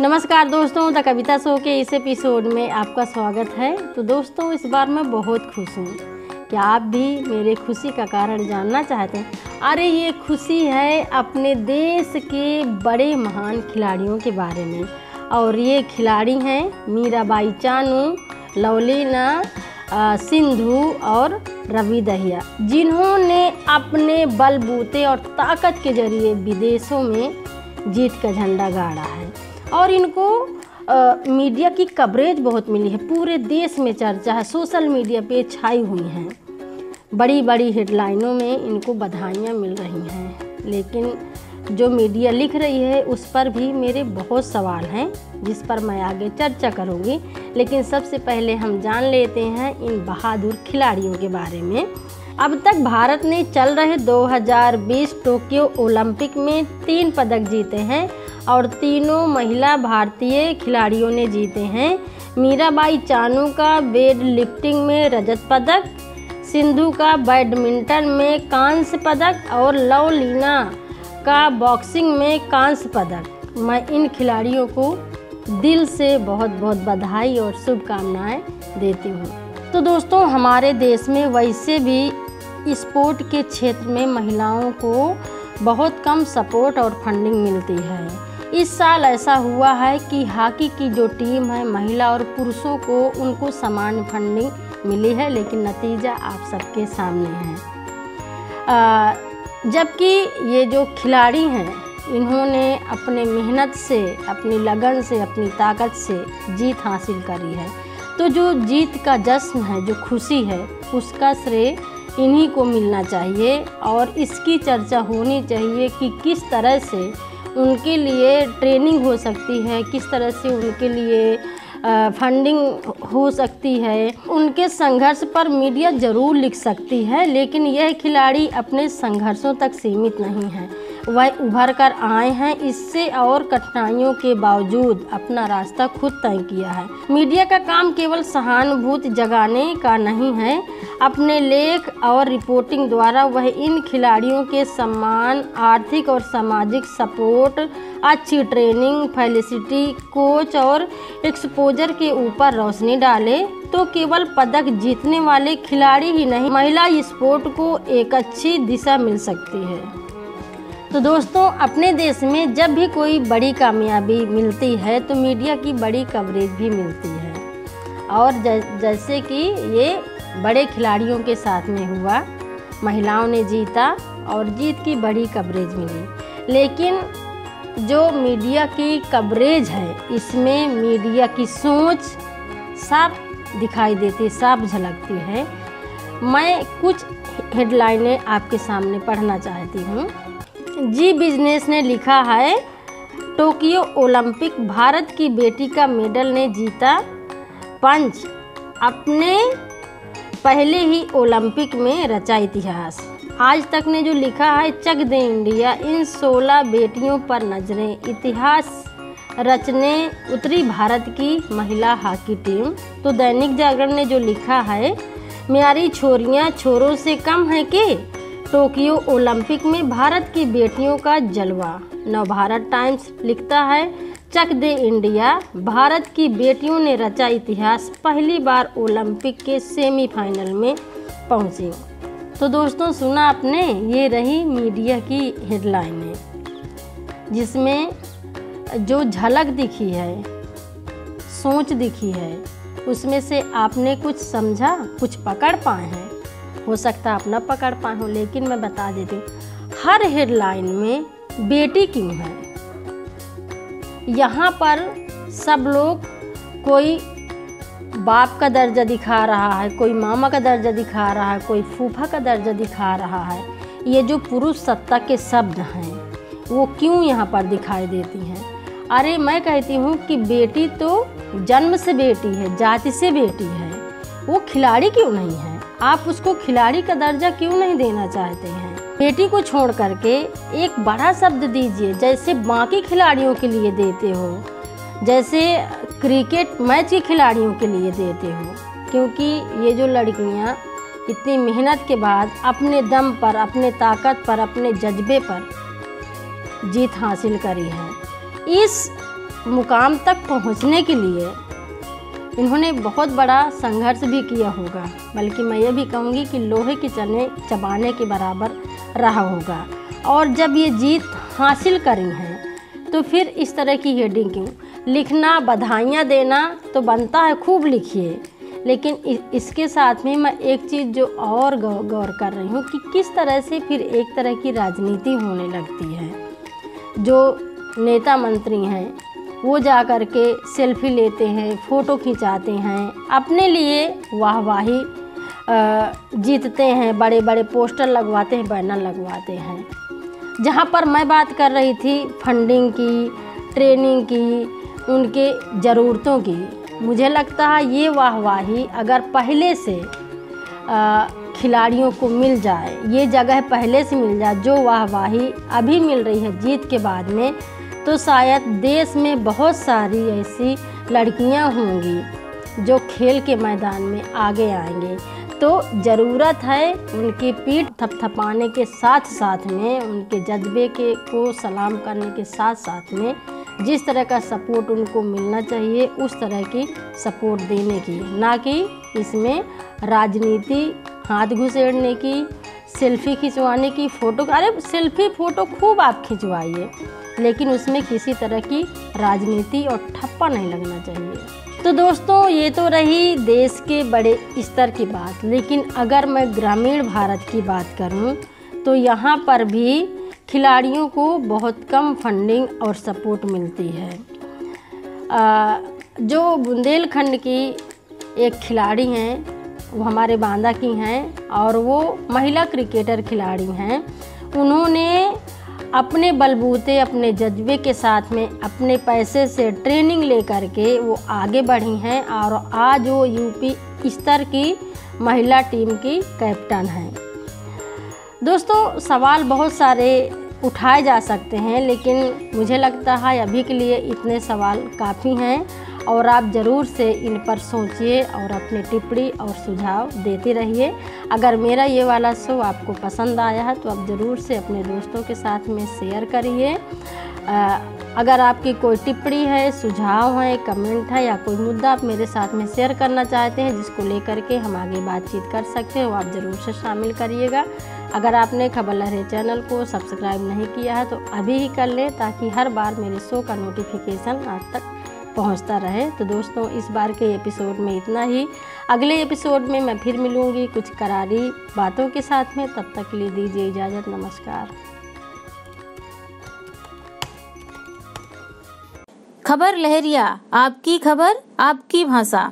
नमस्कार दोस्तों, the Kavita show के इस एपिसोड में आपका स्वागत है। तो दोस्तों, इस बार मैं बहुत खुश हूँ। क्या आप भी मेरे खुशी का कारण जानना चाहते हैं? अरे ये खुशी है अपने देश के बड़े महान खिलाड़ियों के बारे में। और ये खिलाड़ी हैं मीराबाई चानू, लवलीना, सिंधु और रवि दहिया, जिन्होंने अपने बलबूते और ताकत के जरिए विदेशों में जीत का झंडा गाड़ा है। और इनको मीडिया की कवरेज बहुत मिली है, पूरे देश में चर्चा है, सोशल मीडिया पे छाई हुई हैं, बड़ी बड़ी हेडलाइनों में इनको बधाइयाँ मिल रही हैं। लेकिन जो मीडिया लिख रही है उस पर भी मेरे बहुत सवाल हैं, जिस पर मैं आगे चर्चा करूंगी। लेकिन सबसे पहले हम जान लेते हैं इन बहादुर खिलाड़ियों के बारे में। अब तक भारत ने चल रहे 2020 टोक्यो ओलंपिक में 3 पदक जीते हैं और तीनों महिला भारतीय खिलाड़ियों ने जीते हैं। मीराबाई चानू का वेट लिफ्टिंग में रजत पदक, सिंधु का बैडमिंटन में कांस्य पदक और लवलीना का बॉक्सिंग में कांस्य पदक। मैं इन खिलाड़ियों को दिल से बहुत बहुत बधाई और शुभकामनाएं देती हूँ। तो दोस्तों, हमारे देश में वैसे भी स्पोर्ट के क्षेत्र में महिलाओं को बहुत कम सपोर्ट और फंडिंग मिलती है। इस साल ऐसा हुआ है कि हॉकी की जो टीम है, महिला और पुरुषों को उनको समान फंडिंग मिली है, लेकिन नतीजा आप सबके सामने है। जबकि ये जो खिलाड़ी हैं, इन्होंने अपने मेहनत से, अपनी लगन से, अपनी ताकत से जीत हासिल करी है। तो जो जीत का जश्न है, जो खुशी है, उसका श्रेय इन्हीं को मिलना चाहिए और इसकी चर्चा होनी चाहिए कि किस तरह से उनके लिए ट्रेनिंग हो सकती है, किस तरह से उनके लिए फंडिंग हो सकती है। उनके संघर्ष पर मीडिया ज़रूर लिख सकती है, लेकिन यह खिलाड़ी अपने संघर्षों तक सीमित नहीं है। वह उभर कर आए हैं, इससे और कठिनाइयों के बावजूद अपना रास्ता खुद तय किया है। मीडिया का काम केवल सहानुभूति जगाने का नहीं है। अपने लेख और रिपोर्टिंग द्वारा वह इन खिलाड़ियों के सम्मान, आर्थिक और सामाजिक सपोर्ट, अच्छी ट्रेनिंग, फैसिलिटी, कोच और एक्सपोजर के ऊपर रोशनी डाले तो केवल पदक जीतने वाले खिलाड़ी ही नहीं, महिला स्पोर्ट को एक अच्छी दिशा मिल सकती है। तो दोस्तों, अपने देश में जब भी कोई बड़ी कामयाबी मिलती है तो मीडिया की बड़ी कवरेज भी मिलती है। और जैसे कि ये बड़े खिलाड़ियों के साथ में हुआ, महिलाओं ने जीता और जीत की बड़ी कवरेज मिली। लेकिन जो मीडिया की कवरेज है, इसमें मीडिया की सोच साफ दिखाई देती, साफ झलकती है। मैं कुछ हेडलाइनें आपके सामने पढ़ना चाहती हूँ। जी बिजनेस ने लिखा है, टोक्यो ओलंपिक, भारत की बेटी का मेडल ने जीता पंच, अपने पहले ही ओलंपिक में रचा इतिहास। आज तक ने जो लिखा है, चक दे इंडिया, इन 16 बेटियों पर नजरें, इतिहास रचने उतरी भारत की महिला हॉकी टीम। तो दैनिक जागरण ने जो लिखा है, म्यारी छोरियां छोरों से कम है कि, टोक्यो ओलंपिक में भारत की बेटियों का जलवा। नवभारत टाइम्स लिखता है, चक दे इंडिया, भारत की बेटियों ने रचा इतिहास, पहली बार ओलंपिक के सेमीफाइनल में पहुंची। तो दोस्तों, सुना आपने, ये रही मीडिया की हेडलाइनें, जिसमें जो झलक दिखी है, सोच दिखी है, उसमें से आपने कुछ समझा, कुछ पकड़ पाए हैं। हो सकता आप न पकड़ पाए हो, लेकिन मैं बता देती हूँ, हर हेडलाइन में बेटी क्यों है। यहाँ पर सब लोग कोई बाप का दर्जा दिखा रहा है, कोई मामा का दर्जा दिखा रहा है, कोई फूफा का दर्जा दिखा रहा है। ये जो पुरुष सत्ता के शब्द हैं, वो क्यों यहाँ पर दिखाई देती हैं? अरे मैं कहती हूँ कि बेटी तो जन्म से बेटी है, जाति से बेटी है, वो खिलाड़ी क्यों नहीं है? आप उसको खिलाड़ी का दर्जा क्यों नहीं देना चाहते हैं? बेटी को छोड़ करके एक बड़ा शब्द दीजिए, जैसे बाकी खिलाड़ियों के लिए देते हो, जैसे क्रिकेट मैच के खिलाड़ियों के लिए देते हो। क्योंकि ये जो लड़कियां इतनी मेहनत के बाद अपने दम पर, अपने ताकत पर, अपने जज्बे पर जीत हासिल करी है। इस मुकाम तक पहुंचने के लिए इन्होंने बहुत बड़ा संघर्ष भी किया होगा, बल्कि मैं ये भी कहूँगी कि लोहे के चने चबाने के बराबर रहा होगा। और जब ये जीत हासिल करी हैं तो फिर इस तरह की हेडिंग क्यों लिखना, बधाइयाँ देना तो बनता है, खूब लिखिए, लेकिन इसके साथ में मैं एक चीज़ जो और गौर कर रही हूँ कि किस तरह से फिर एक तरह की राजनीति होने लगती है। जो नेता मंत्री हैं वो जा कर के सेल्फी लेते हैं, फ़ोटो खिंचाते हैं, अपने लिए वाहवाही जीतते हैं, बड़े बड़े पोस्टर लगवाते हैं, बैनर लगवाते हैं। जहाँ पर मैं बात कर रही थी फंडिंग की, ट्रेनिंग की, उनके ज़रूरतों की, मुझे लगता है ये वाहवाही अगर पहले से खिलाड़ियों को मिल जाए, ये जगह पहले से मिल जाए जो वाहवाही अभी मिल रही है जीत के बाद में, तो शायद देश में बहुत सारी ऐसी लड़कियां होंगी जो खेल के मैदान में आगे आएंगे। तो ज़रूरत है उनकी पीठ थपथपाने के साथ साथ में, उनके जज्बे के को सलाम करने के साथ साथ में जिस तरह का सपोर्ट उनको मिलना चाहिए उस तरह की सपोर्ट देने की, ना कि इसमें राजनीति हाथ घुसेड़ने की, सेल्फी खिंचवाने की, फ़ोटो। अरे सेल्फी फ़ोटो खूब आप खिंचवाइए, लेकिन उसमें किसी तरह की राजनीति और ठप्पा नहीं लगना चाहिए। तो दोस्तों, ये तो रही देश के बड़े स्तर की बात, लेकिन अगर मैं ग्रामीण भारत की बात करूं तो यहाँ पर भी खिलाड़ियों को बहुत कम फंडिंग और सपोर्ट मिलती है। जो बुंदेलखंड की एक खिलाड़ी हैं, वो हमारे बांदा की हैं और वो महिला क्रिकेटर खिलाड़ी हैं। उन्होंने अपने बलबूते, अपने जज्बे के साथ में, अपने पैसे से ट्रेनिंग ले करके वो आगे बढ़ी हैं और आज वो यूपी स्तर की महिला टीम की कैप्टन हैं। दोस्तों, सवाल बहुत सारे उठाए जा सकते हैं, लेकिन मुझे लगता है अभी के लिए इतने सवाल काफ़ी हैं और आप ज़रूर से इन पर सोचिए और अपनी टिप्पणी और सुझाव देते रहिए। अगर मेरा ये वाला शो आपको पसंद आया है तो आप ज़रूर से अपने दोस्तों के साथ में शेयर करिए। अगर आपकी कोई टिप्पणी है, सुझाव है, कमेंट है या कोई मुद्दा आप मेरे साथ में शेयर करना चाहते हैं जिसको लेकर के हम आगे बातचीत कर सकते हैं, वो आप ज़रूर से शामिल करिएगा। अगर आपने खबर लहर चैनल को सब्सक्राइब नहीं किया है तो अभी ही कर लें, ताकि हर बार मेरे शो का नोटिफिकेशन आप तक पहुंचता रहे। तो दोस्तों, इस बार के एपिसोड में इतना ही। अगले एपिसोड में मैं फिर मिलूंगी कुछ करारी बातों के साथ में। तब तक के लिए दीजिए इजाज़त। नमस्कार। खबर लहरिया, आपकी खबर आपकी भाषा।